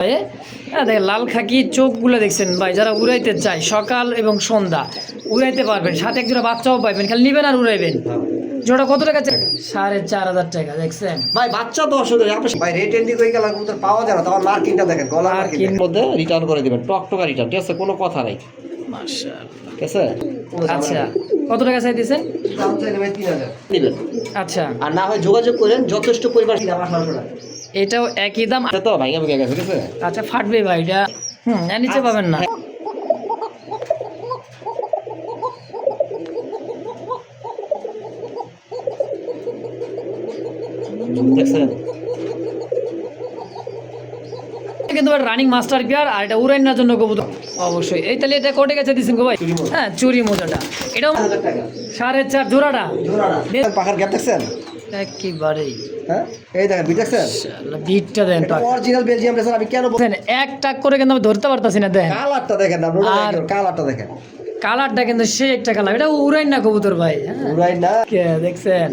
দেখেন লাল খাকি চোখগুলো দেখছেন ভাই, যারা উড়াইতে চায় সকাল এবং সন্ধ্যা উড়াইতে পারবেন, সাথে একজোড়া বাচ্চাও পাইবেন, খালি নিবেন আর উড়াইবেন। জোড়া কত টাকা? 4,500 টাকা। দেখছেন ভাই বাচ্চা তো অসুবিধা ভাই, রেট এন্ডি কই গেল কবুতর পাওয়া যায় না, তখন মার্কিংটা দেখেন, গলা মার্কিং মধ্যে রিটার্ন করে দিবেন, টকটকা রিটার্ন, ঠিক আছে, কোনো কথা নাই। মাশাআল্লাহ, ঠিক আছে। আচ্ছা কত টাকা চাই দিয়েছেন? দাম চাইলে ভাই 3000 দিবেন। আচ্ছা, আর না হয় যোগাযোগ করেন, যথেষ্ট পরিমাণ 1800 টাকা। এটাও একই দাম তো ভাই আমি গেছে, ঠিক আছে। আচ্ছা ফাটবে ভাই এটা, নিচে পাবেন না। দেখছেন কিন্তু রানিং মাস্টার পেয়ার, আর এটা উড়াইনার জন্য কবুতর অবশ্যই। এই তাহলে এটা কোটে গেছে দিছেন গো ভাই? হ্যাঁ, চুরি মোজাটা এটাও 4,500 জোড়াটা। পাখার গ্যাপ দেখছেন একেবারেই। হ্যাঁ, এই দেখেন বিট দেখছেন, বিটটা দেন তো অরিজিনাল বেলজিয়াম রেসার। আমি কেন বলছেন এক টাক করে কিন্তু আমি ধরতে পারতাছি না। দেখেন কালারটা দেখেন, আর কালারটা দেখেন, কালারটা কিন্তু সে একটা কালার, এটা উড়াইনা কবুতর ভাই। উড়াই না দেখছেন,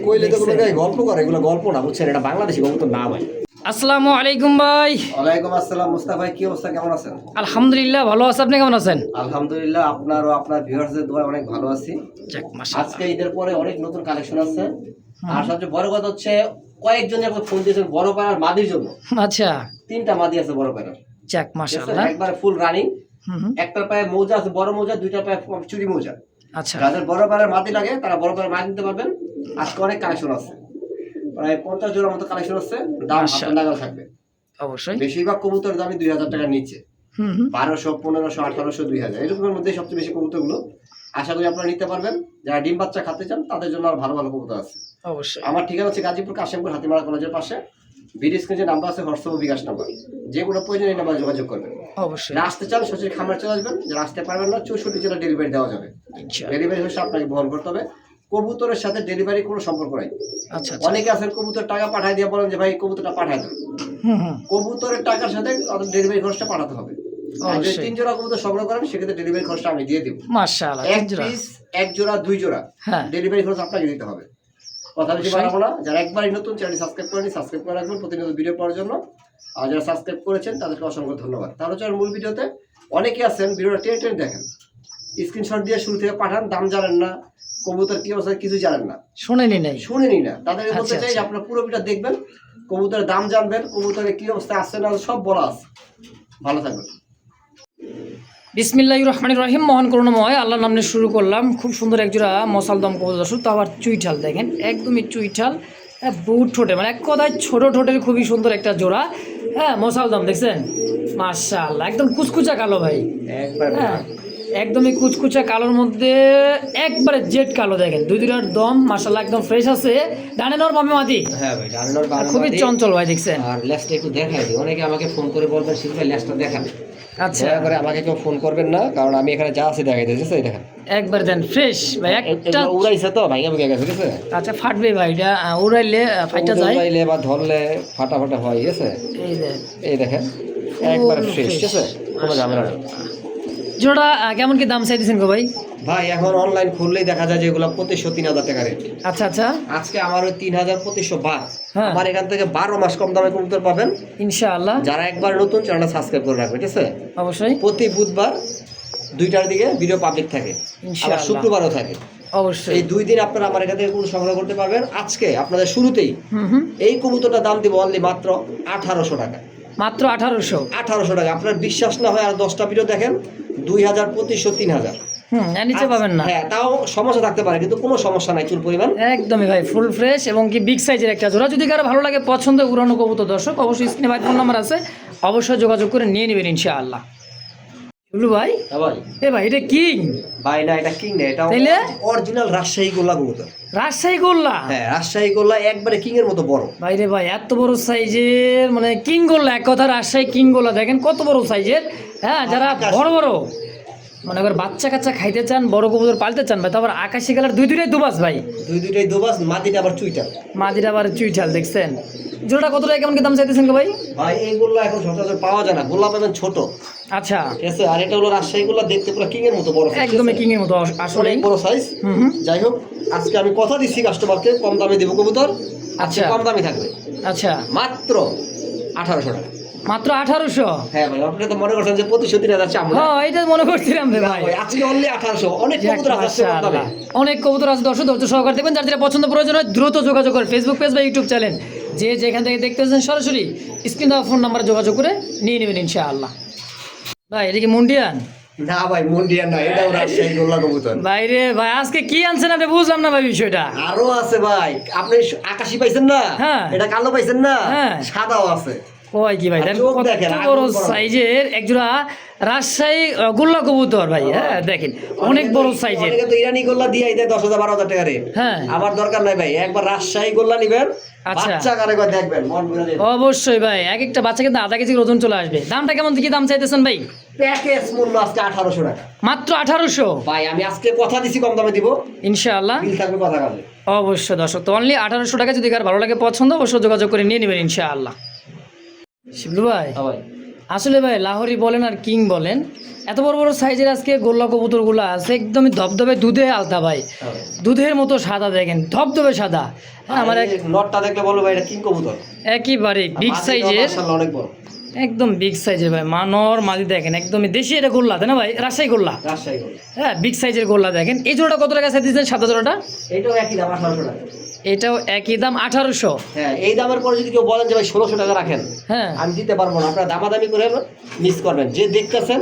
কইলে তো কোনো গল্প করে, এগুলো গল্প না, বুঝছেন, এটা বাংলাদেশি কবুতর না ভাই। আসসালামু আলাইকুম ভাই। ওয়ালাইকুম আসসালাম মুস্তাফা ভাই, কি অবস্থা, কেমন আছেন? আলহামদুলিল্লাহ ভালো আছে, আপনি কেমন আছেন? আলহামদুলিল্লাহ, আপনার ও আপনার ভিউয়ার্সদের দোয়ায় অনেক ভালো আছি। যাক মাশাআল্লাহ, আজকে ঈদের পরে অনেক নতুন কালেকশন আছে, আর সবচেয়ে বড় কথা হচ্ছে কয়েকজন আমাকে ফোন দিয়েছেন বড় পায়রার মাদির জন্য। আচ্ছা, 3টা মাদি আছে বড় পায়রার। যাক মাশাআল্লাহ, একবার ফুল রানিং, একটার পায়ে মোজা আছে, বড় মোজা, দুইটা পায়ে চুরি মোজা। আচ্ছা, যাদের বড় পায়রার মাদি লাগে তারা বড় পায়রার মাদি নিতে পারবেন। আজকে অনেক কালেকশন আছে, প্রায় 50 জোড়ার মতো কালেকশন আছে, দাম হাতে নাগাল থাকবে অবশ্যই। বেশিরভাগ কবুতর দামই 2000 টাকার নিচে, 1200, 1500, 1800, 2000 এরকমের মধ্যে সবচেয়ে বেশি কবুতর গুলো। আশা করি আপনারা নিতে পারবেন। যারা ডিম বাচ্চা খেতে চান তাদের জন্য আর ভালো ভালো কবুতর আছে অবশ্যই। আমার ঠিকানা হচ্ছে গাজীপুর কাশিমপুর হাতিমারা কলেজের পাশে। ভিডিও স্ক্রিনে নাম্বার আছে, হোয়াটসঅ্যাপ ও বিকাশ নাম্বার, যে কোনো প্রয়োজন এই নাম্বারে যোগাযোগ করবেন। অবশ্যই যারা আসতে চান সরাসরি খামার চলে আসবেন, যারা আসতে পারবেন না 64 জেলা ডেলিভারি দেওয়া যাবে। ডেলিভারি হচ্ছে আপনাকে বহন করতে হবে, কবুতরের সাথে ডেলিভারি কোনো সম্পর্ক নাই। আচ্ছা, অনেকে আছেন কবুতর টাকা পাঠায় দিয়ে বলেন যে ভাই কবুতরটা পাঠায় দেন, কবুতরের টাকার সাথে ডেলিভারি খরচটা পাঠাতে হবে। আর যদি 3 জোড়া কবুতর সংগ্রহ করেন সেক্ষেত্রে ডেলিভারি খরচটা আমি দিয়ে দিব। মাশাআল্লাহ, এক জোড়া 2 জোড়া ডেলিভারি খরচ আপনাকে দিতে হবে। কথা বেশি বাড়াবো না। যারা একবারই নতুন, চ্যানেলটি সাবস্ক্রাইব করেনি, সাবস্ক্রাইব করে রাখবেন প্রতিনিয়ত ভিডিও পাওয়ার জন্য। আর যারা সাবস্ক্রাইব করেছেন তাদেরকে অসংখ্য ধন্যবাদ। তাহলে হচ্ছে মূল ভিডিওতে অনেকে আছেন ভিডিওটা টেনে টেনে দেখেন, স্ক্রিনশট দিয়ে শুরু থেকে পাঠান, দাম জানেন না, কবুতর কি অবস্থা কিছু জানেন না, শুনেনি না, তাদেরকে বলতে চাই যে আপনারা পুরো ভিডিও দেখবেন, কবুতরের দাম জানবেন, কবুতরের কি অবস্থা আছে না সব বলা আছে। ভালো থাকবেন। বিসমিল্লাহির রহমানির রহিম। মহান করুণাময় আল্লাহর নামে শুরু করলাম। খুব সুন্দর এক জোড়া মশালদম কবুতর, তো আবার চুইঠাল দেখেন, একদমই চুইঠাল, বুট ঠোঁটে, মানে এক কথায় ছোট ঠোঁটের খুবই সুন্দর একটা জোড়া। হ্যাঁ, মশালদম দেখছেন, মাশাআল্লাহ, একদম কুচকুচা কালো ভাই। হ্যাঁ, একদমই কুচকুচা কালোর মধ্যে একবারে জেড কালো। দেখেন দুইটার দম মাশাআল্লাহ একদম ফ্রেশ আছে। ডানে নর বামে মাদি। হ্যাঁ ভাই, ডানে নর বামে মাদি, খুবই চঞ্চল ভাই। দেখছেন আর লেজটা একটু দেখাই দিই, অনেকে আমাকে ফোন করে বলবেন শিখ ভাই লেজটা দেখান। আচ্ছা, দয়া করে আমাকে কেউ ফোন করবেন না, কারণ আমি এখানে যা আছে দেখাই দিয়েছি। এই দেখেন একবার দেন ফ্রেশ ভাই, একটা উড়াইছে তো ভাই, আমি গেছে, ঠিক আছে। আচ্ছা, ফাটবে ভাই, এটা উড়াইলে ফাইটা যায়, উড়াইলে বা ধরলে ফাটা হয়, ঠিক আছে। এই দেখেন একবার ফ্রেশ, ঠিক আছে, কোনো ঝামেলা নেই। জোড়া কেমন কি দাম চাইতেছেন গো ভাই? ভাই এখন অনলাইন খুললেই দেখা যায় যে এগুলো 2500-3000 টাকা রেট। আচ্ছা আচ্ছা, আজকে আমার ওই 3200 বাদ, আমার এখান থেকে 12 মাস কম দামে কবুতর পাবেন ইনশাআল্লাহ। যারা একবার নতুন চ্যানেলটা সাবস্ক্রাইব করে রাখবে, ঠিক আছে। অবশ্যই প্রতি বুধবার 2টার দিকে ভিডিও পাবলিক থাকে, আর শুক্রবারও থাকে। অবশ্যই এই 2 দিন আপনারা আমার এখান থেকে কবুতর সংগ্রহ করতে পারবেন। আজকে আপনাদের শুরুতেই এই কবুতরটা দাম দিব অনলি মাত্র 1800 টাকা। মাত্র 1800 টাকা। আপনার বিশ্বাস না হয় আর 10টা ভিডিও দেখেন, 2000, 2500, 3000 নিচে পাবেন না। হ্যাঁ, তাও সমস্যা থাকতে পারে, কিন্তু কোনো সমস্যা নাই, চুল পরিমাণ একদমই ভাই ফুল ফ্রেশ এবং কি বিগ সাইজের একটা জোড়া। যদি কারো ভালো লাগে, পছন্দ উড়ানো কবুতর, দর্শক অবশ্যই স্ক্রিনে ভাই ফোন নাম্বার আছে, অবশ্যই যোগাযোগ করে নিয়ে নেবেন ইনশাআল্লাহ। বুলু ভাই, এ ভাই এটা কিং ভাই না, এটা কিং না, এটা অরিজিনাল রাজশাহী গোল্লা কবুতর। রাজশাহী গোল্লা? হ্যাঁ, রাজশাহী গোল্লা একবারে কিং এর মতো বড়। ভাই রে ভাই, এত বড় সাইজের, মানে কিং গোল্লা, এক কথা রাজশাহী কিং গোল্লা। দেখেন কত বড় সাইজের। হ্যাঁ, যারা বড় বড় মনে করেন বাচ্চা কাচ্চা খাইতে চান, বড় কবুতর পালতে চান ভাই, তারপর আকাশি কালার দুইটাই দুবাস ভাই, দুইটাই দুবাস, মাদিটা আবার চুইটাল। মাদিটা আবার চুইঠাল। দেখছেন জোড়াটা কত টাকা কেমন কি দাম চাইতেছেন গো ভাই? ভাই এই গোল্লা এখন সচরাচর পাওয়া যায় না, গোল্লা পাবেন ছোট। আচ্ছা, ঠিক আছে। আর এটা হলো রাজশাহী গোল্লা, দেখতে পুরো কিং এর মতো বড়, একদমই কিং এর মতো, আসলে বড় সাইজ। যাই হোক, আজকে আমি কথা দিচ্ছি কাস্টমারকে কম দামে দেব কবুতর। আচ্ছা, কম দামে থাকবে। আচ্ছা, মাত্র 1800 টাকা। মাত্র 1800? হ্যাঁ ভাই, আপনি তো মনে করছেন যে 25-30,000 চাম। হ্যাঁ, এটা মনে করছিলাম রে ভাই। আজকে অনলি 1800। অনেক কবুতর আছে তবে। অনেক কবুতর আছে, দর্শক ধৈর্য সহকারে দেখবেন। যার যেটা পছন্দ প্রয়োজন হয় দ্রুত যোগাযোগ করে ফেসবুক পেজ বা ইউটিউব চ্যানেল যে যেখান থেকে দেখতেছেন সরাসরি স্ক্রিন দেওয়া ফোন নাম্বারে যোগাযোগ করে নিয়ে নেবেন ইনশাআল্লাহ। ভাই এটা কি মুন্ডিয়ান? না ভাই, মুন্ডিয়ান না, এটাও রাজশাহী গোল্লা কবুতর। ভাই রে ভাই, আজকে কি আনছেন আপনি? বুঝলাম না ভাই বিষয়টা। আরো আছে ভাই, আপনি আকাশি পাইছেন না? হ্যাঁ। এটা কালো পাইছেন না? হ্যাঁ। সাদাও আছে। ওই কি ভাই, চোখ দেখেন, কত বড় সাইজের একজোড়া রাজশাহী গোল্লা কবুতর ভাই। হ্যাঁ দেখেন, অনেক বড় সাইজের। অনেকে তো ইরানি গোল্লা দিয়ে দেয় 10,000-12,000 টাকা রেট। হ্যাঁ, আমার দরকার নাই ভাই, একবার রাজশাহী গোল্লা নিবেন। আচ্ছা, বাচ্চা কারে করে দেখবেন, মন ভরে দেখবেন। অবশ্যই ভাই, এক একটা বাচ্চা কিন্তু আধা কেজির ওজন চলে আসবে। দামটা কেমন, কি দাম চাইতেছেন ভাই? প্যাকেজ মূল্য আজকে 1800 টাকা। মাত্র 1800? ভাই আমি আজকে কথা দিছি কম দামে দিব ইনশাআল্লাহ, বিল থাকবে কথা কাজে। অবশ্যই দর্শক, তো অনলি 1800 টাকা। যদি কার ভালো লাগে পছন্দ, অবশ্যই যোগাযোগ করে নিয়ে নেবেন ইনশাআল্লাহ। শিবলু ভাই, আসলে ভাই লাহোরি বলেন আর কিং বলেন, এত বড় বড় সাইজের আজকে গোল্লা কবুতরগুলো আছে, একদমই ধবধবে দুধে আলতা ভাই, দুধের মতো সাদা, দেখেন ধবধবে সাদা। হ্যাঁ, আমার এক নটটা দেখলে বলবো ভাই এটা কিং কবুতর, একেবারে বিগ সাইজের, মাশাআল্লাহ অনেক বড়, একদম বিগ সাইজের ভাই। মানর মাদি দেখেন, একদমই দেশি এটা গোল্লা, তাই না ভাই? রাজশাহী গোল্লা। রাজশাহী গোল্লা। হ্যাঁ, বিগ সাইজের গোল্লা দেখেন। এই জোড়াটা কত টাকা চাই দিচ্ছেন? সাদা জোড়াটা এটাও একই দাম 1800 টাকা। এটাও একই দাম 1800? হ্যাঁ, এই দামের পরে যদি কেউ বলেন যে ভাই 1600 টাকা রাখেন, হ্যাঁ আমি দিতে পারবো না। আপনারা দামাদামি করে মিস করবেন। যে দেখতেছেন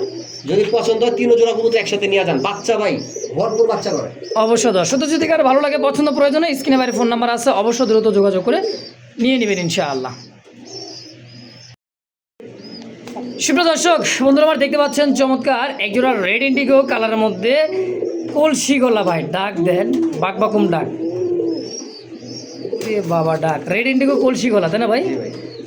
যদি পছন্দ হয় 3 জোড়া কবুতর একসাথে নিয়ে যান। বাচ্চা ভাই ভরপুর বাচ্চা করে। অবশ্যই দর্শক, তো যদি কারো ভালো লাগে পছন্দ প্রয়োজনে স্ক্রিনে বাইরে ফোন নাম্বার আছে, অবশ্যই দ্রুত যোগাযোগ করে নিয়ে নেবেন ইনশাআল্লাহ। সুপ্রিয় দর্শক বন্ধুরা, আমার দেখতে পাচ্ছেন চমৎকার একজোড়া রেড ইন্ডিগো কালারের মধ্যে কলসি গলা ভাই। ডাক দেন, বাকবাকুম ডাক, বাবা ডাক। রেড ইন্ডিগো কলসি গলা, তাই না ভাই?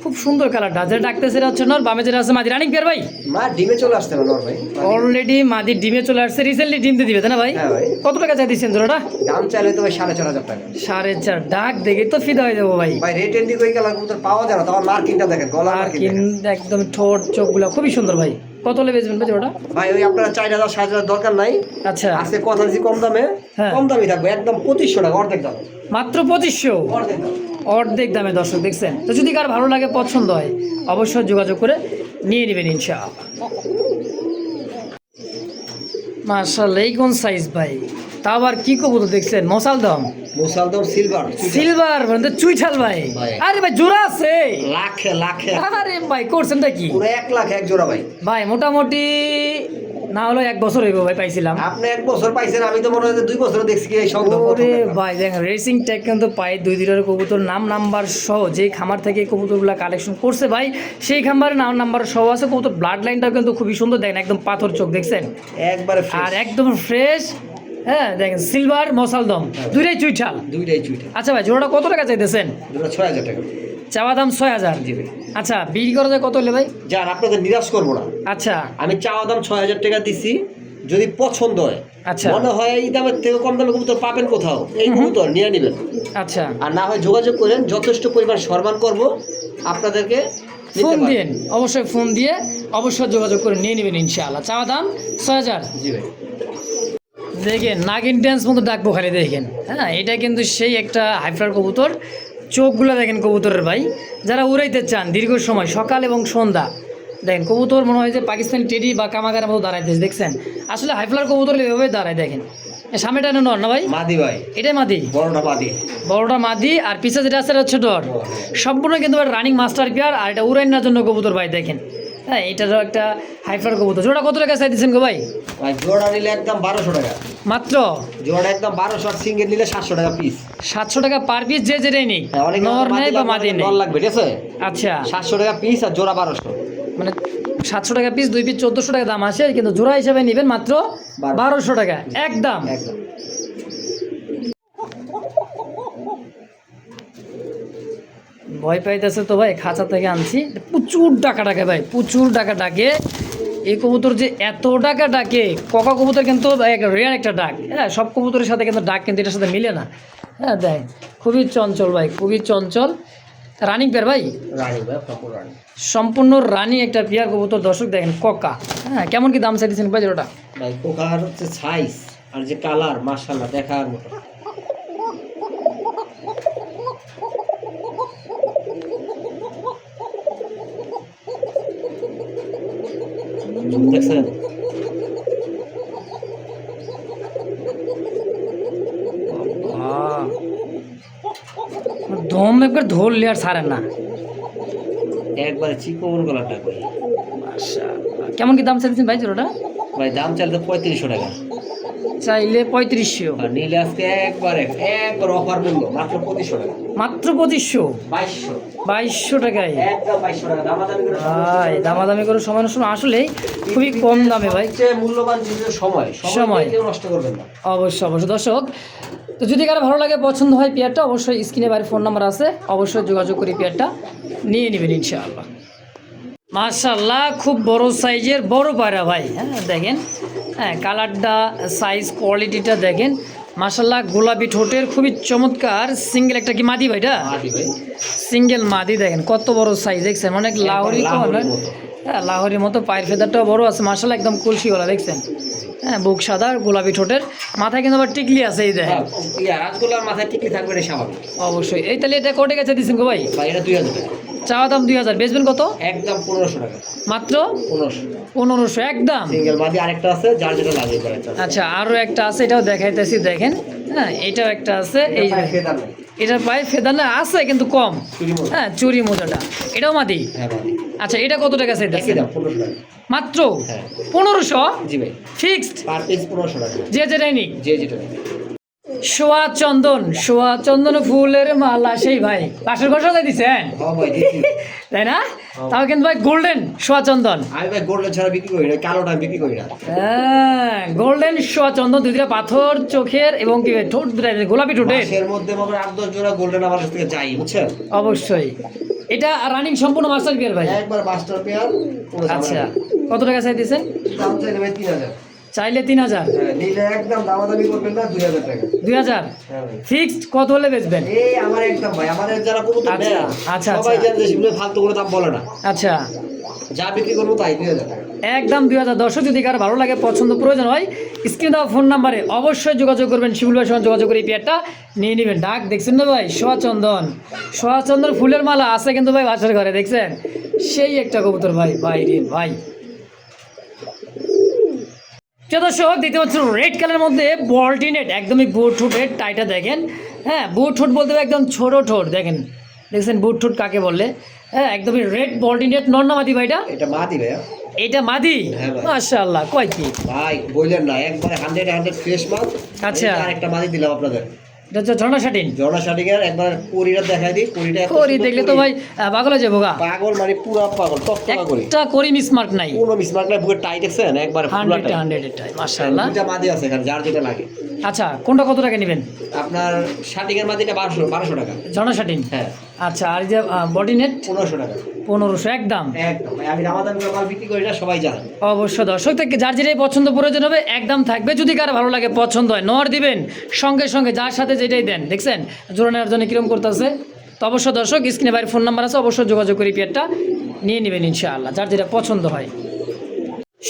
খুব সুন্দর কালারটা। যেটা ডাকতেছে সেটা হচ্ছে নর, বামে যেটা আছে মাদি। রানিং পেয়ার ভাই? মা ডিমে চলে আসছে না নর ভাই, অলরেডি মাদি ডিমে চলে আসছে, রিসেন্টলি ডিম দিয়ে দিবে, তাই না ভাই? হ্যাঁ ভাই। কত টাকা চাই দিচ্ছেন জোড়াটা? দাম চাইলে তো ভাই 4500 টাকা। 4.5। ডাক দেখে তো ফিদা হয়ে যাবো ভাই। ভাই রেড এন্ডি কই কালার কবুতর পাওয়া যায় না, তোমার মার্কিংটা দেখেন, গলা মার্কিং একদম ঠোঁট চোখগুলো খুবই সুন্দর ভাই। কত হলে বেচবেন ভাই জোড়াটা? ভাই ওই আপনারা 4000-6000 দরকার নাই। আচ্ছা, আজকে কথা দিছি কম দামে। হ্যাঁ। কম দামই থাকবে, একদম 2500 টাকা, অর্ধেক দাম। মাত্র 2500? অর্ধেক দাম। অর্ধেক দামে দর্শক দেখছেন। তো যদি কার ভালো লাগে পছন্দ হয় অবশ্যই যোগাযোগ করে নিয়ে নেবেন ইনশাআল্লাহ। মাশাআল্লাহ, এই কোন সাইজ ভাই? তা আবার কি কবুতর দেখছেন? মশালদম সিলভার সিলভার মানে চুইঠাল ভাই। আরে ভাই জোড়া আছে লাখে লাখে। আরে ভাই করছেনটা কি? পুরো 1 লাখ এক জোড়া ভাই। ভাই মোটামুটি না হলো 1 বছর হইব ভাই পাইছিলাম। আপনি 1 বছর পাইছেন, আমি তো মনে হয় 2 বছর দেখছি এই সংগ্রহ। ওরে ভাই দেখেন, রেসিং ট্যাগ কিন্তু পাই 2 দিনের কবুতর, নাম নাম্বার সহ। যে খামার থেকে কবুতরগুলো কালেকশন করছে ভাই, সেই খামারের নাম নাম্বার সহ আছে। কবুতর ব্লাড লাইনটাও কিন্তু খুবই সুন্দর, দেখেন একদম পাথর চোখ দেখছেন, একবারে আর একদম ফ্রেশ। হ্যাঁ দেখেন, সিলভার মশালদম, দুইটাই চুইঠাল। আচ্ছা ভাই, জোড়াটা কত টাকা চাইতেছেন? জোড়া 6000 টাকা। চাওয়া দাম 6000? জি ভাই। আচ্ছা, বিক্রি করা যায় কত হলে ভাই? যান, আপনাদের নিরাশ করবো না। আচ্ছা, আমি চাওয়া দাম 6000 টাকা দিছি। যদি পছন্দ হয়, আচ্ছা, মনে হয় এই দামের থেকে কম দামে কবুতর পাবেন কোথাও, এই কবুতর নিয়ে নেবেন। আচ্ছা, আর না হয় যোগাযোগ করেন, যথেষ্ট পরিমাণ সম্মান করব আপনাদেরকে। ফোন দিন, অবশ্যই ফোন দিয়ে অবশ্যই যোগাযোগ করে নিয়ে নেবেন ইনশাআল্লাহ। চাওয়া দাম 6000। জি ভাই। দেখেন নাগিন ড্যান্স মতো ডাকবো খালি দেখেন। হ্যাঁ, এটা কিন্তু সেই একটা হাইফ্লার কবুতর। চোখগুলো দেখেন কবুতরের ভাই, যারা উড়াইতে চান দীর্ঘ সময় সকাল এবং সন্ধ্যা, দেখেন কবুতর মনে হয় যে পাকিস্তানি টেডি বা কামাগারের মতো দাঁড়াইতেছে দেখছেন। আসলে হাইফ্লার কবুতর এভাবে দাঁড়ায় দেখেন। সামনেটা নর না ভাই? মাদি ভাই। এটাই মাদি? বড়টা মাদি। বড়টা মাদি, আর পিছে যেটা আছে হচ্ছে ডর। সম্পূর্ণ কিন্তু রানিং মাস্টার পেয়ার, আর এটা উড়াইনার জন্য কবুতর ভাই দেখেন। হ্যাঁ, এটারও একটা হাইফ্লার কবুতর। জোড়া কত টাকা চাই দিচ্ছেন গো ভাই? ভাই জোড়া নিলে একদম 1200 টাকা মাত্র। জোড়া একদম 1200, আর সিঙ্গেল নিলে 700 টাকা পিস। 700 টাকা পার পিস, যে যেটাই নেই, নর নেই বা মাদি নেই। নর লাগবে, ঠিক আছে? আচ্ছা, 700 টাকা পিস আর জোড়া 1200। মানে 700 টাকা পিস, 2 পিস 1400 টাকা দাম আসে, কিন্তু জোড়া হিসাবে নেবেন মাত্র 1200 টাকা একদম। ভয় পাইতেছে তো ভাই, খাঁচা থেকে আনছি, প্রচুর টাকা ডাকে ভাই, প্রচুর টাকা ডাকে এই কবুতর। যে এত টাকা ডাকে, ককা কবুতর কিন্তু রেয়ার একটা ডাক। হ্যাঁ, সব কবুতরের সাথে কিন্তু ডাক কিন্তু এটার সাথে মিলে না। হ্যাঁ দেখ, খুবই চঞ্চল ভাই, খুবই চঞ্চল। রানিং পেয়ার ভাই? সম্পূর্ণ রানি একটা পেয়ার কবুতর দর্শক দেখেন, ককা। হ্যাঁ, কেমন কি দাম চাইছেন ভাই জোড়াটা? ভাই কোকার হচ্ছে সাইজ আর যে কালার, মাশাআল্লাহ দেখার মতো। দেখছেন দম একবার ধরলে আর ছাড়ে না। একবারে চিকন গলাটা ভাই। মাশাআল্লাহ। কেমন কি দাম চাইছেন ভাই জোড়াটা? ভাই দাম চাইলে 3500 টাকা, চাইলে 3500, আর নিলে আজকে একবার অফার মূল্য মাত্র 2500 টাকা। মাত্র 2500, 2200 টাকায় একদম 2200 টাকা। দামাদামি করে ভাই দামাদামি করে সময় নষ্ট, আসলেই খুবই কম দামে ভাই। সবচেয়ে মূল্যবান জিনিস সময় কেউ নষ্ট করবেন না। অবশ্যই অবশ্যই দর্শক, তো যদি কারো ভালো লাগে পছন্দ হয় পেয়ারটা, অবশ্যই স্ক্রিনে বাইরে ফোন নাম্বার আছে, অবশ্যই যোগাযোগ করে পেয়ারটা নিয়ে নেবেন ইনশাআল্লাহ। মাশাআল্লাহ, খুব বড় সাইজের বড় পায়রা ভাই। হ্যাঁ দেখেন, হ্যাঁ কালারটা, সাইজ, কোয়ালিটিটা দেখেন মাশাআল্লাহ। গোলাপি ঠোঁটের খুবই চমৎকার সিঙ্গেল একটা কি মাদি ভাইটা? সিঙ্গেল মাদি দেখেন কত বড় সাইজ, দেখছেন অনেক লাহোরি কলার। হ্যাঁ লাহোরির মতো, পায়ের ফেদারটাও বড় আছে মাশাআল্লাহ, একদম কলসি গলা দেখছেন। হ্যাঁ বুক সাদা, গোলাপি ঠোঁটের, মাথায় কিন্তু আবার টিকলি আছে এই দেখেন। রাজগোলার মাথায় টিকলি থাকবে এটা স্বাভাবিক। অবশ্যই। এই তাহলে এটা কোটে গেছে দিচ্ছেন গো ভাই? এটা 2000 টাকা চাওয়া দাম 2000, বেচবেন কত? একদম 1500 টাকা। মাত্র 1500 1500 একদম। সিঙ্গেল মাদি আরেকটা আছে, যার যেটা লাগে। আচ্ছা আরও একটা আছে, এটাও দেখাইতেছি দেখেন। হ্যাঁ এটাও একটা আছে, এই এটার পায়ে ফেদা না আছে কিন্তু কম। হ্যাঁ চুরি মোজাটা, এটাও মাদি। আচ্ছা এটা কত টাকা চাইতেছে? 1500 টাকা মাত্র 1500? জি ভাই, ফিক্সড পার পিস 1500 টাকা। যে যেটাই নিক। যে যেটা সোয়া চন্দন ফুলের মালা, সেই ভাই পাশের ঘষা দিচ্ছেন তাই না? তাও কিন্তু ভাই গোল্ডেন সোয়া চন্দন। আমি ভাই গোল্ডেন ছাড়া বিক্রি করি না, কালোটা বিক্রি করি না। হ্যাঁ গোল্ডেন সোয়া চন্দন, দুইটা পাথর চোখের এবং কি ঠোঁট গোলাপি ঠোঁটের, এর মধ্যে মনে 8-10 জোড়া গোল্ডেন আমার কাছ থেকে যাই, বুঝছেন? অবশ্যই। এটা রানিং সম্পূর্ণ মাস্টার পেয়ার ভাই? একবার মাস্টার পেয়ার। আচ্ছা কত টাকা চাইতেছেন? দাম চাইলে ভাই 3000। চাইলে 3000? নিলে একদম দামাদামি করবেন না, 2000 টাকা। 2000 ফিক্সড? কত হলে বেচবেন? এই আমার একদম ভাই, আমাদের যারা কবুতর নেয় আচ্ছা সবাই জানে যে সেগুলো ফালতু করে দাম বলে না। আচ্ছা যা বিক্রি করবো তাই 2000 টাকা একদম 2000। দর্শক যদি কারো ভালো লাগে, পছন্দ প্রয়োজন হয়, স্ক্রিনে দেওয়া ফোন নাম্বারে অবশ্যই যোগাযোগ করবেন, শিবুল ভাইয়ের সঙ্গে যোগাযোগ করে এই পেয়ারটা নিয়ে নেবেন। ডাক দেখছেন না ভাই, সোয়াচন্দন ফুলের মালা আছে কিন্তু ভাই বাসার ঘরে, দেখছেন সেই একটা কবুতর ভাই। ভাই রে ভাই, দর্শক দেখতে পাচ্ছেন রেড কালারের মধ্যে বল্টিনেট, একদমই বুট ঠোঁটের টাইটা দেখেন। হ্যাঁ বুট ঠোঁট বলতে একদম ছোট ঠোঁট দেখেন, দেখছেন বুট ঠোঁট কাকে বললে? হ্যাঁ একদমই রেড বল্টিনেট। নর না মাদি ভাইটা? এটা মাদি ভাইয়া। এটা মাদি? মাশাআল্লাহ। কয় কি ভাই বললেন না, একবারে 100 ফ্রেশ মাল। আচ্ছা আরেকটা মাদি দিলাম আপনাদের, এটা হচ্ছে ঝর্ণা শাটিন। এর একবার পরিটা দেখাই দিই। করি দেখলে তো ভাই পাগল হয়ে যাবো গা। পাগল মানে পুরো পাগল, টকটকা করি। একটা করি মিসমার্ক নাই, কোনো মিসমার্ক নাই, বুকের টাইট দেখছেন একবার 100 টাই মাশাআল্লাহ। দুইটা মাদি আছে এখানে, যার যেটা লাগে। আচ্ছা কোনটা কত টাকা নেবেন? আপনার শাটিং এর মাদিটা 1200 টাকা। ঝর্ণা শাটিন? হ্যাঁ। আচ্ছা আর যে বডি নেট? 1500 টাকা। 1500 একদম। একদম ভাই, আমি রামাদান করে মাল বিক্রি করি না, সবাই জানে। অবশ্য দর্শক থেকে যার যেটাই পছন্দ প্রয়োজন হবে একদম থাকবে। যদি কারো ভালো লাগে, পছন্দ হয়, নর দিবেন সঙ্গে সঙ্গে, যার সাথে যেটাই দেন। দেখছেন জোড়া নেওয়ার জন্য কিরম করতেছে। তো অবশ্য দর্শক স্ক্রিনে বাইরের ফোন নাম্বার আছে, অবশ্যই যোগাযোগ করে পেয়ারটা নিয়ে নেবেন ইনশাআল্লাহ, যার যেটা পছন্দ হয়।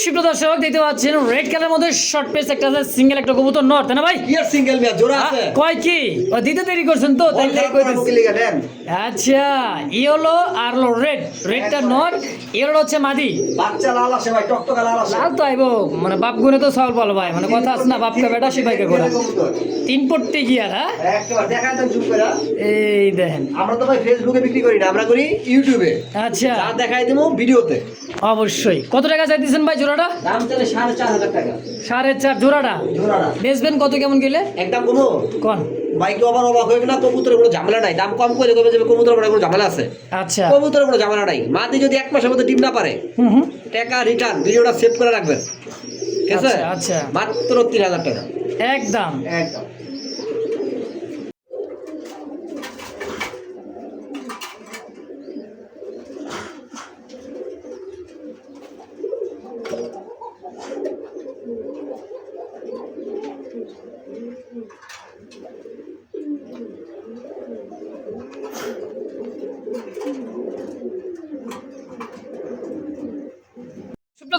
সুপ্রিয় দর্শক দেখতে পাচ্ছেন রেড কালারের মধ্যে শর্ট পেস একটা আছে, সিঙ্গেল একটা কবুতর নর, তাই না ভাই? ইয়ার সিঙ্গেল মিয়া জোড়া আছে। কয় কি ও দিতে দেরি করছেন তো, তাই কইতেছি। আচ্ছা ইয়েলো আর হলো রেডটা নর, ইয়েলো হচ্ছে মাদি। বাচ্চা লাল আছে ভাই, টকটকা লাল আছে। লাল তো আইবো, মানে বাপ গুনে তো সওয়াল বলো ভাই, মানে কথা আছে না, বাপকে বেটা সিপাইকে গোড়া। 3 পট্টি গিয়ার। হ্যাঁ একবার দেখায় দেন চুপ করে। এই দেখেন, আমরা তো ভাই ফেসবুকে বিক্রি করি না, আমরা করি ইউটিউবে। আচ্ছা যা দেখাই দেবো ভিডিওতে। অবশ্যই। কত টাকা চাইতেছেন ভাই জোড়াটা? দাম চলে 4500 টাকা। 4.5 জোড়াটা? বেচবেন কত কেমন গেলে? একদম কোনো কোন বাইকে আবার অবাক হয়ে না, কবুতরের কোনো ঝামেলা নাই। দাম কম করে কবে যাবে, কবুতরের কোনো ঝামেলা আছে? আচ্ছা কবুতরের কোনো ঝামেলা নাই। মাদি যদি 1 মাসের মধ্যে ডিম না পারে, টাকা রিটার্ন। ভিডিওটা সেভ করে রাখবেন, ঠিক আছে? আচ্ছা মাত্র 3000 টাকা একদম। একদম।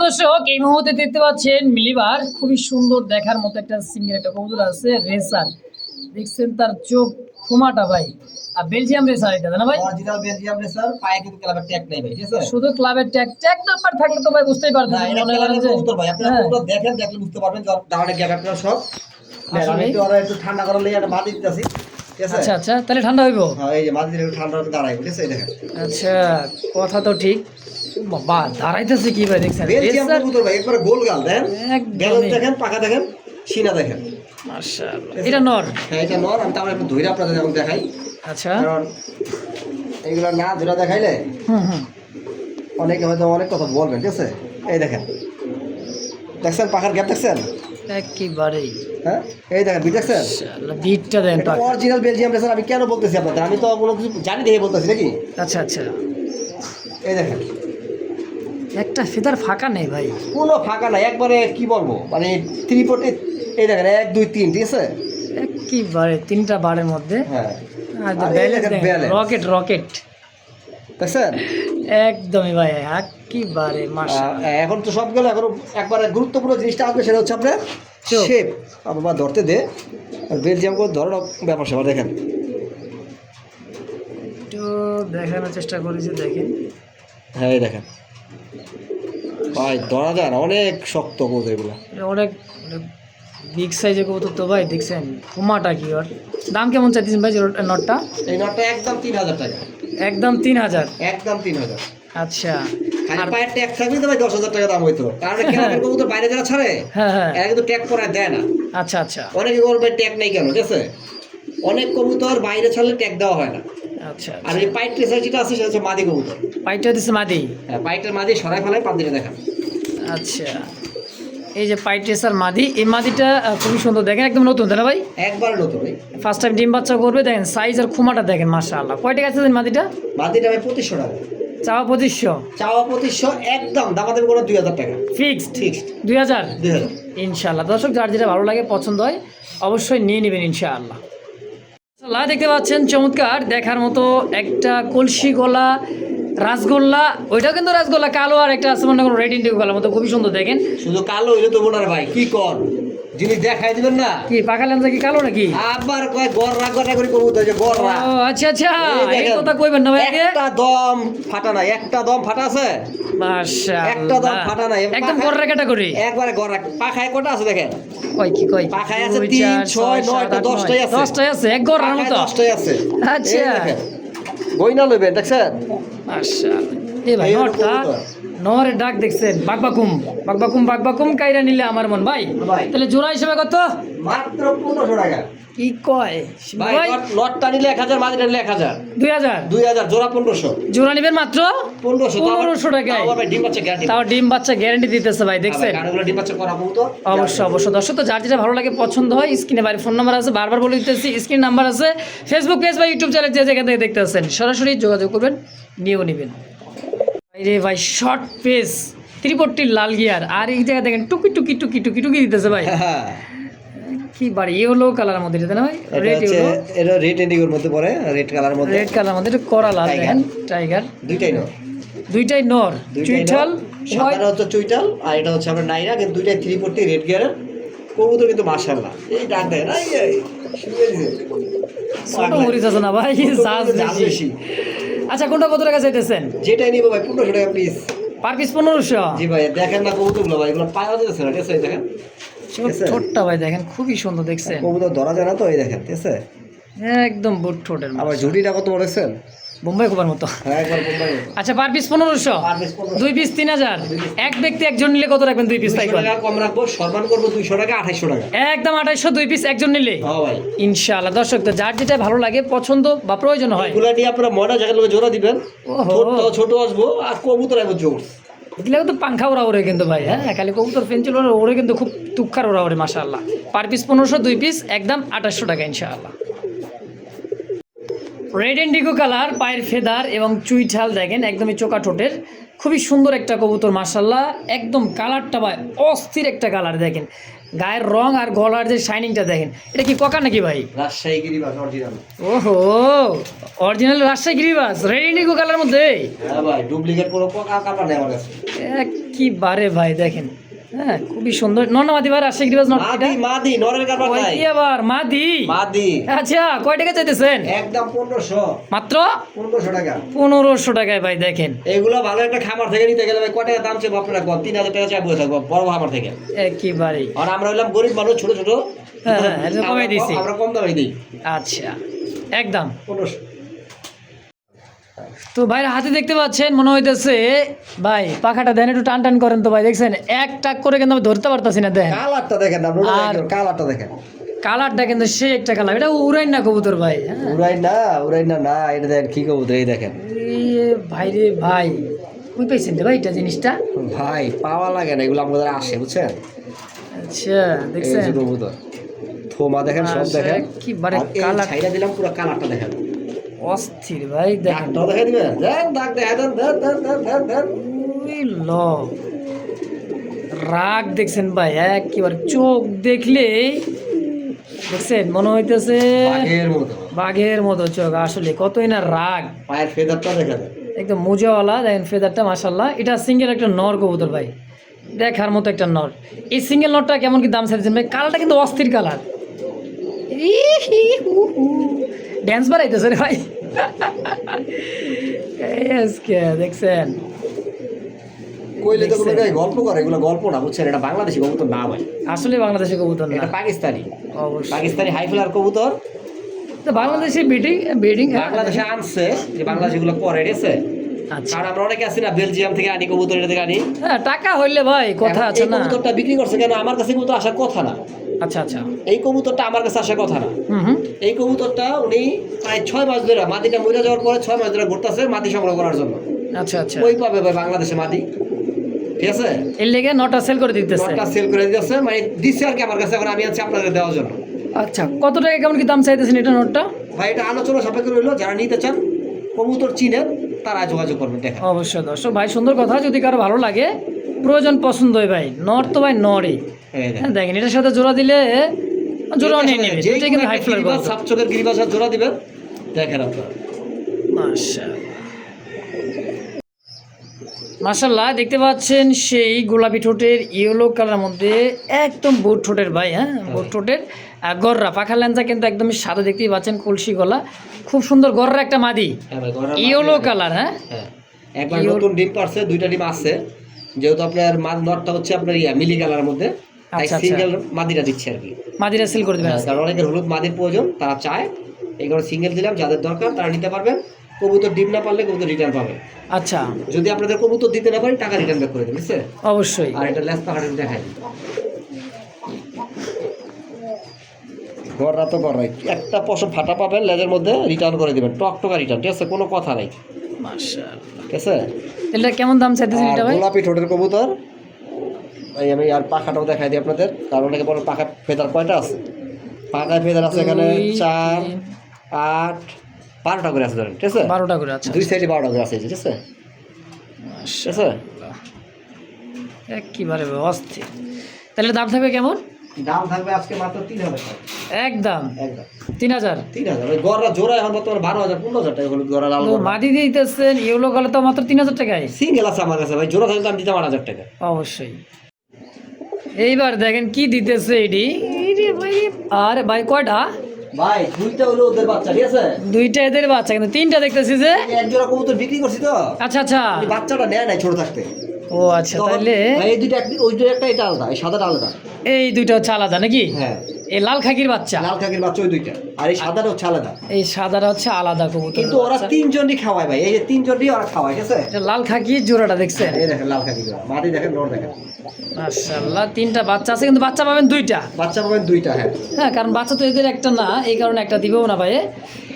দর্শক এই মুহূর্তে দেখতে পাচ্ছেন মিলিবার, খুবই সুন্দর দেখার মতো একটা সিঙ্গেল একটা কবুতর আছে রেসার। দেখছেন তার চোখ খুমাটা ভাই, আর বেলজিয়াম রেসার এটা না ভাই? অরিজিনাল বেলজিয়াম রেসার, পায়ে কিন্তু ক্লাবের ট্যাগ নাই ভাই, ঠিক আছে? শুধু ক্লাবের ট্যাগ নাম্বার থাকলে তো ভাই বুঝতেই পারবেন, না, এটা মনে করেন ক্লাবের যে কবুতর ভাই, আপনারা হ্যাঁ। কবুতর দেখেন, দেখলে বুঝতে পারবেন যে দাঁড়ানো গ্যাপ আপনারা সব। আমি একটু ওরা একটু ঠান্ডা করার লেগে একটা মাটি দিতেছি, ঠিক আছে? আচ্ছা আচ্ছা, তাহলে ঠান্ডা হইব। হ্যাঁ, এই যে মাটি দিলে একটু ঠান্ডা হতে দাঁড়ায়, ঠিক আছে? এই দেখেন আচ্ছা, কথা তো ঠিক। বাবা দাঁড়াইতেছে কি ভাই দেখছেন? বেলজিয়াম কবুতর ভাই, একবারে গোল গাল দেন, ব্যালেন্স একদম দেখেন, পাকা দেখেন, সিনা দেখেন। মাশাআল্লাহ, এটা নর। হ্যাঁ, এটা নর। আমি তারপরে একটু ধইরা আপনাদের এখন দেখাই, আচ্ছা কারণ এইগুলো না ধইরা দেখাইলে হুম অনেকে হয়তো অনেক কথা বলবেন, ঠিক আছে? এই দেখেন, দেখছেন পাখার গ্যাপ দেখছেন? একেবারেই হ্যাঁ, এই দেখেন, বিট দেখছেন? মাশাআল্লাহ, বিটটা দেন তো। Original Belgium racer. আমি কেন বলতেছি আপনাদের, আমি তো কোনো কিছু জানি দেখে বলতেছি নাকি? আচ্ছা আচ্ছা, এই দেখেন, একটা ফেদার ফাঁকা নেই ভাই। কোনো ফাঁকা নাই, একবারে কি বলবো মানে ত্রিপটে। এই দেখেন 1 2 3, ঠিক আছে? একেবারে তিনটা বারের মধ্যে। হ্যাঁ, আর আর এই দেখেন balance। রকেট দেখছেন? একদমই ভাই, একেবারে মাশাআল্লাহ। এখন তো সব গেল, এখন একবারে গুরুত্বপূর্ণ জিনিসটা আসবে, সেটা হচ্ছে আপনার চোখ। শেপ। বাবা ধরতে দে, আর বেলজিয়াম করে ধরার ব্যাপার সেবা দেখেন। একটু দেখানোর চেষ্টা করেছি, দেখেন। হ্যাঁ, এই দেখেন ভাই, ধরা যায় না, অনেক শক্ত কবুতর এগুলো। এটা অনেক বিগ সাইজের কবুতর তো ভাই, দেখছেন ফুমাটা কি ওর দাম কেমন চাইতেছেন ভাই নটটা? এই নটটা একদম 3000 টাকা। একদম 3000? একদম 3000। আচ্ছা, খালি পায়ের ট্যাগ থাকলে তো ভাই 10,000 টাকা দাম হইতো, কারণ ক্যামেরার কবুতর বাইরে যারা ছাড়ে হ্যাঁ হ্যাঁ, এরা কিন্তু ট্যাগ করায় দেয় না। আচ্ছা আচ্ছা অনেকে করবে ট্যাগ নেই কেন, ঠিক আছে? অনেক কবুতর বাইরে ছাড়লে ট্যাগ দেওয়া হয় না। আচ্ছা, আর এই পাইট ট্রেসার যেটা আছে সেটা হচ্ছে মাদি কবুতর। পাইটা দিচ্ছে মাদি? হ্যাঁ, পাইটের মাদি সরাই ফেলায় পান্তিটা দেখান। আচ্ছা, এই যে পাইট রেসার মাদি, এই মাদিটা খুবই সুন্দর, দেখেন একদম নতুন তাই না ভাই? একবার নতুন ভাই, ফার্স্ট টাইম ডিম বাচ্চা করবে, দেখেন সাইজ আর খুমাটা দেখেন মাশাআল্লাহ। কয় টাকা আছে মাদিটা? মাদিটা ভাই 2500 টাকা। চাওয়া 2500? চাওয়া 2500, একদম দামাদামি করে 2000 টাকা ফিক্সড? ফিক্সড 2000? 2000। ইনশাআল্লাহ দর্শক, যার যেটা ভালো লাগে পছন্দ হয় অবশ্যই নিয়ে নেবেন ইনশাআল্লাহ। দেখতে পাচ্ছেন চমৎকার দেখার মতো একটা কলসি গলা রাসগোল্লা, ওইটাও কিন্তু রাসগোল্লা কালো, আর একটা আছে মনে করো রেড ইন্ডিগো কালার মতো, খুবই সুন্দর দেখেন। শুধু কালো হইলে তো বোনার ভাই, কি কর জিনিস দেখাই দিবেন না? কি পাকা লেন্সা কি কালো নাকি? আবার কয় গড় রাগ করে কবুতর, যে গড় রাগ। ও আচ্ছা আচ্ছা, এই এই দেখেন, কথা কইবেন না ভাই আগে। একটা দম ফাটা নাই, একটা দম ফাটা আছে, একটা দম মাশাআল্লাহ, ফাটা নাই। একদম গড়রা ক্যাটাগরি। একবারে গড় রাগ। পাখায় কটা আছে দেখেন? কয় পাখায় আছে 2, 3 4, 6 9 7, 8, 10টাই আছে। 10টাই আছে, এক গড়রার পাখায় মতো। 10টাই আছে। আচ্ছা। এই দেখেন, গইনা লইবেন, দেখছেন? মাশাআল্লাহ, এই ভাই এই হলো নটটা কবুতর। নরের ডাক দেখছেন, বাকবাকুম কাইরা নিলে আমার মন ভাই। ভাই। তাহলে জোড়া হিসেবে কত? মাত্র 1500 টাকা কি কয় ভাই। ভাই? লটটা নিলে 1000, মাদিটা নিলে 1000। 2000? 2000 জোড়া 1500। জোড়া নিবেন মাত্র 1500 টাকায়? আবার ভাই ডিম বাচ্চা গ্যারান্টি। তাও ডিম বাচ্চা গ্যারান্টি দিতেছে ভাই, দেখছেন? কারণগুলো ডিম বাচ্চা করা কবুতর। অবশ্যই দর্শক, তো যার যেটা ভালো লাগে পছন্দ হয়, স্ক্রিনে বাইরে ফোন নাম্বার আছে, বারবার বলে দিতেছি, স্ক্রিন নাম্বার আছে, ফেসবুক পেজ বা ইউটিউব চ্যানেল যে যেখান থেকে দেখতে আসছেন সরাসরি যোগাযোগ করবেন, নিয়েও নেবেন। রে ভাই শর্ট পেজ 63 লাল গিয়ার, আর এই জায়গায় দেখেন টুকি দিতেছে ভাই। হ্যাঁ, কি বাড়ি ইয়েলো কালারের মধ্যে দিতে না ভাই? এটা রেড হচ্ছে, ইয়েলো, এটা রেড ইন্ডিগোর মধ্যে পড়ে, রেড কালারের মধ্যে। রেড কালার মধ্যে এটা করা লাল, টাইগার। দেখেন টাইগার, দুইটাই নর। দুইটাই নর, চুইঠাল সাদাটা হচ্ছে চুইটাল, আর এটা হচ্ছে আপনার নাইরা, কিন্তু দুইটাই 340 রেড গিয়ারের কবুতর, কিন্তু মাশাআল্লাহ। এই ডাক দেয় না, এই শুয়ে দিছে। ছোট মরিচ আছে না ভাই, জাজ বেশি। আচ্ছা, কোনটা কত টাকা চাইতেছেন? যেটাই নিব ভাই 1500 টাকা পিস। Per piece 1500? জি ভাই, দেখেন না কবুতরগুলো ভাই, এগুলো পাওয়া যাচ্ছে না, ঠিক আছে? এই দেখেন ঠোঁটটা ভাই দেখেন, খুবই সুন্দর দেখছেন, কবুতর ধরা যায় না তো, এই দেখেন, ঠিক আছে? একদম বুট ঠোঁটের মতো। আবার ঝুটিটা কত বলেছেন? বোম্বাই খোপার মতো। হ্যাঁ, একবার বোম্বাই। আচ্ছা, per piece 1500? Per piece 1500। 2 piece 3000? এক ব্যক্তি একজন নিলে কত রাখবেন? 2 পিস তাই 200 টাকা কম রাখবো, সম্মান করবো 200 টাকা, 2800 টাকা একদম 2800, 2 পিস একজন নিলে হ্যাঁ ভাই। ইনশাআল্লাহ। দর্শক, তো যার যেটা ভালো লাগে পছন্দ বা প্রয়োজন হয়, এগুলা নিয়ে আপনারা ময়না জায়গার লোকে জোড়া দিবেন, ওহো। ছোট আসবো, আর কবুতর আসবো জোর। এগুলো কিন্তু পাংখা ওরা কিন্তু ভাই, হ্যাঁ খালি কবুতর পেন্সিল ওরে কিন্তু খুব তুক্ষার ওরা মাশাআল্লাহ। পার পিস 1500, 2 পিস একদম 2800 টাকা ইনশাআল্লাহ। রেড ইন্ডিগো কালার, পায়ের ফেদার এবং চুইঠাল দেখেন, একদমই চোকা ঠোঁটের, খুবই সুন্দর একটা কবুতর মাশাআল্লাহ। একদম কালারটা ভাই অস্থির একটা কালার, দেখেন গায়ের রং আর গলার যে শাইনিংটা দেখেন। এটা কি কোকা নাকি ভাই? রাজশাহী গিরিবাস অরিজিনাল। ওহো, অরিজিনাল রাজশাহী গিরিবাস রেড ইন্ডিগো কালার মধ্যে? হ্যাঁ ভাই, ডুপ্লিকেট কোনো কাপড় নেই আমার কাছে। কি বারে ভাই দেখেন, হ্যাঁ খুবই সুন্দর। নর মাদি ভাই রাজশাহী গিরিবাজ নর এটা? মাদি নরের কারবার ওই নাই। কি আবার মাদি? মাদি। আচ্ছা কয় টাকা চাইতেছেন? একদম 1500। মাত্র 1500 টাকা। 1500 টাকায় ভাই দেখেন। এগুলো ভালো একটা খামার থেকে নিতে গেলে ভাই কয় টাকা দাম চাইবো আপনারা? 3000 টাকা চাইবো থাকবো বড় খামার থেকে। একেবারেই। আর আমরা হলাম গরিব মানুষ, ছোট ছোট। হ্যাঁ এটা কমাই দিছি। আমরা কম দামে দিই। আচ্ছা একদম 1500। তো ভাইরা হাতে দেখতে পাচ্ছেন, মনে হইতেছে ভাই পাখাটা দেন একটু টান টান করেন তো ভাই, দেখছেন এক টাক করে কিন্তু আমি ধরতে পারতাছি না। দেখেন কালারটা দেখেন আপনারা, কালারটা দেখেন, কালারটা কিন্তু সে একটা কালার। এটা উড়াই না কবুতর ভাই। হ্যাঁ উড়াই না এটা দেখেন কি কবুতর, এই দেখেন ভাই রে ভাই, কই পাইছেন রে ভাই এটা জিনিসটা? ভাই পাওয়া লাগে না, এগুলো আমাদের আসে বুঝছেন। আচ্ছা দেখছেন এই যে কবুতর থোমা দেখেন, সব দেখেন কি বারে আর এই কালার ছাইরা দিলাম, পুরো কালারটা দেখেন, অস্থির ভাই। দেখেন দাগটাও দেখে দিবেন, দেন দাগ দেখে দেন, দেন ওই ল রাগ দেখছেন ভাই, একেবারে চোখ দেখলে দেখছেন মনে হইতেছে বাঘের মতো চোখ। আসলে কতই না রাগ। পায়ের ফেদারটা দেখে দেন, একদম মোজাওয়ালা দেখেন ফেদারটা, মাশাল্লাহ। এটা সিঙ্গেল একটা নর কবুতর ভাই, দেখার মতো একটা নর। এই সিঙ্গেল নরটা কেমন কি দাম চাইছেন ভাই? কালারটা কিন্তু অস্থির কালার। ড্যান্স বাড়াইতেছে রে ভাই। দেখছেন কইলে তো কোনো গায় গল্প করে, এগুলো গল্প না বুঝছেন, এটা বাংলাদেশি কবুতর না ভাই, আসলে বাংলাদেশি কবুতর না, এটা পাকিস্তানি। অবশ্যই পাকিস্তানি হাই ফ্লার কবুতর, তো বাংলাদেশি ব্রিডিং বাংলাদেশে আনছে, যে বাংলাদেশ এগুলো করে, ঠিক আছে। আচ্ছা কারণ আমরা অনেকে আছি না, বেলজিয়াম থেকে আনি কবুতর, এটা থেকে আনি। হ্যাঁ টাকা হইলে ভাই কথা আছে না। কবুতরটা বিক্রি করছে কেন? আমার কাছে কবুতর আসার কথা না। আচ্ছা আচ্ছা এই কবুতরটা আমার কাছে আসার কথা না। হুম এই কবুতরটা উনি প্রায় 6 মাস ধরে, মাদিটা মরে যাওয়ার পরে 6 মাস ধরে ঘুরতেছে মাদি সংগ্রহ করার জন্য। আচ্ছা আচ্ছা ওই পাবে ভাই বাংলাদেশে মাদি, ঠিক আছে। এর লেগে নটা সেল করে দিতেছে, নটটা সেল করে দিতেছে, মানে দিছে আর কি আমার কাছে, এখন আমি আছি আপনাদের দেওয়ার জন্য। আচ্ছা কত টাকা কেমন কি দাম চাইতেছেন এটা নটটা? ভাই এটা আলোচনা সাপেক্ষে রইলো, যারা নিতে চান কবুতর চিনেন তারা যোগাযোগ করবেন। দেখেন অবশ্যই দর্শক ভাই, সুন্দর কথা। যদি কারো ভালো লাগে, প্রয়োজন পছন্দ হয় ভাই, নর তো ভাই নরই। হ্যাঁ দেখেন এটার সাথে জোড়া দিলে জোড়াও নিয়ে নেবে, দুইটাই কিন্তু হাই ফ্লার কবুতর। সাপচকের গিরিবাজ জোড়া দিবেন, দেখেন আপনারা মাশাআল্লাহ। দেখতে পাচ্ছেন সেই গোলাপি ঠোঁটের ইয়েলো কালার মধ্যে একদম বুট ঠোঁটের ভাই, হ্যাঁ বুট ঠোঁটের গররা, পাখা ল্যাঞ্জা কিন্তু একদমই সাদা, দেখতেই পাচ্ছেন কলসি গলা, খুব সুন্দর গররা একটা মাদি, ইয়েলো কালার। হ্যাঁ একবার নতুন ডিম পারছে, 2টা ডিম আছে, যেহেতু আপনার নটটা হচ্ছে আপনার মিলি কালারের মধ্যে, সিঙ্গেল মাদিরা দিচ্ছে আর কি, মাদিরা সেল করে দিবেন। কারণ অনেকের হলুদ মাদির প্রয়োজন, তারা চায়, এই কারণে সিঙ্গেল দিলাম, যাদের দরকার তারা নিতে পারবেন। কবুতর ডিম না পারলে কবুতর রিটার্ন পাবে। আচ্ছা যদি আপনাদের কবুতর দিতে না পারি, টাকা রিটার্ন ব্যাক করে দেবেন, বুঝছে? অবশ্যই। আর এটা লেস পাহাড়ে দেখাই গররা তো গররাই, একটা পশম ফাটা পাবেন লেজের মধ্যে, রিটার্ন করে দিবেন, টকটকা রিটার্ন, ঠিক আছে, কোনো কথা নাই, মাশাআল্লাহ। ঠিক আছে। এটা কেমন দাম চাইতেছেন এটা ভাই? গোলাপি ঠোঁটের কবুতর ভাই, আমি আর পাখাটাও দেখাই দিই আপনাদের, কারণ অনেকে বলে পাখা ফেদার কয়টা আছে। পাখায় ফেদার আছে এখানে 4, 8, 12টা করে আছে ধরেন, ঠিক আছে, 12টা করে। আচ্ছা 2 সাইডে 12টা করে আছে, ঠিক আছে, ঠিক আছে। একেবারে অস্থির। তাহলে দাম থাকবে কেমন? দাম থাকবে আজকে মাত্র 3000 টাকা, একদম একদম 3000। 3000 ওই গররা জোড়া এখন বর্তমানে 12000 15000 টাকা হলুদ গররা, লাল তো গররা। মাদি দিতেছেন ইয়েলো গলা তো মাত্র 3000 টাকায়। সিঙ্গেল আছে আমার কাছে ভাই, জোড়া থাকলে আমি দিতাম 8000 টাকা। অবশ্যই। এইবার দেখেন কি দিতেছে এটি। আরে ভাই কয়টা? ভাই 2টা হলো ওদের বাচ্চা, ঠিক আছে, 2টা এদের বাচ্চা, কিন্তু 3টা দেখতেছি যে। এক জোড়া কবুতর বিক্রি করছি তো। আচ্ছা আচ্ছা এই বাচ্চাটা নেয় নাই ছোট থাকতে। ও আচ্ছা তাহলে ভাই এই দুইটা ওই দুই একটা এটা আলাদা, এই সাদাটা আলাদা। এই 2টা হচ্ছে আলাদা নাকি? হ্যাঁ এই লাল খাকির বাচ্চা, লাল কাকির বাচ্চা ওই দুইটা, আর এই সাদাটা হচ্ছে আলাদা। এই সাদাটা হচ্ছে আলাদা কবুতর। কিন্তু ওরা 3 জনই খাওয়ায় ভাই, এই যে 3 জনই ওরা খাওয়ায়, ঠিক আছে। লাল খাকি জোড়াটা দেখছেন? এই দেখেন লাল কাকি জোড়া, মাদি দেখেন, নর দেখেন, মাশাআল্লাহ। 3টা বাচ্চা আছে, কিন্তু বাচ্চা পাবেন 2টা। বাচ্চা পাবেন 2টা। হ্যাঁ হ্যাঁ কারণ বাচ্চা তো এদের একটা না, এই কারণে একটা দিবেও না ভাই।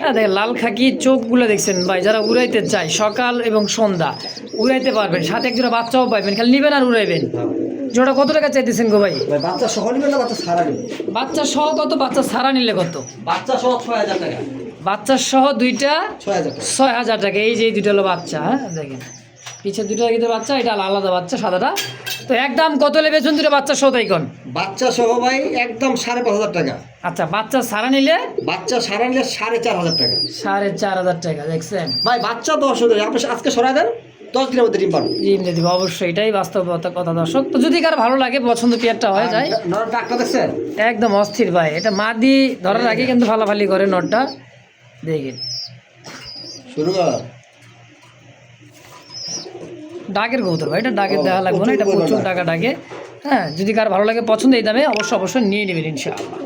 হ্যাঁ দেখেন লাল খাকি চোখগুলো দেখছেন ভাই, যারা উড়াইতে চায় সকাল এবং সন্ধ্যা উড়াইতে পারবেন, সাথে একজোড়া বাচ্চাও পাইবেন, খালি নিবেন আর উড়াইবেন। জোড়া কত টাকা চাইতেছেন গো ভাই? ভাই বাচ্চা সহ নিবেন না বাচ্চা ছাড়া নিবেন? বাচ্চা সহ কত? বাচ্চা ছাড়া নিলে কত? বাচ্চা সহ 6000 টাকা। বাচ্চা সহ 2টা 6000 টাকা। 6000 টাকা। এই যে এই 2টা হলো বাচ্চা। হ্যাঁ দেখেন পিছে 2টা কিন্তু বাচ্চা, এটা আলাদা বাচ্চা সাদাটা। তো একদম কত লেবেছেন 2টা বাচ্চা সহ তাই কোন? বাচ্চা সহ ভাই একদম 5500 টাকা। আচ্ছা বাচ্চা ছাড়া নিলে? বাচ্চা ছাড়া নিলে 4500 টাকা। 4500 টাকা। দেখছেন ভাই বাচ্চা 10 আপনি আজকে সরাই দেন, 10 দিনের মধ্যে ডিম পারবে। ডিম দিয়ে দিবে অবশ্যই, এটাই বাস্তবতা কথা দর্শক। তো যদি কার ভালো লাগে পছন্দ পেয়ারটা হয়ে যায়, নর ডাকটা দেখছেন একদম অস্থির ভাই। এটা মাদি ধরার আগে কিন্তু ফালাফালি করে নটটা, দেখেন শুরু কর। ডাকের কবুতর ভাই, এটা ডাকের দেখা লাগবে না, এটা প্রচুর টাকা ডাকে। হ্যাঁ, যদি কার ভালো লাগে পছন্দ এই দামে অবশ্যই নিয়ে নেবেন ইনশাআল্লাহ।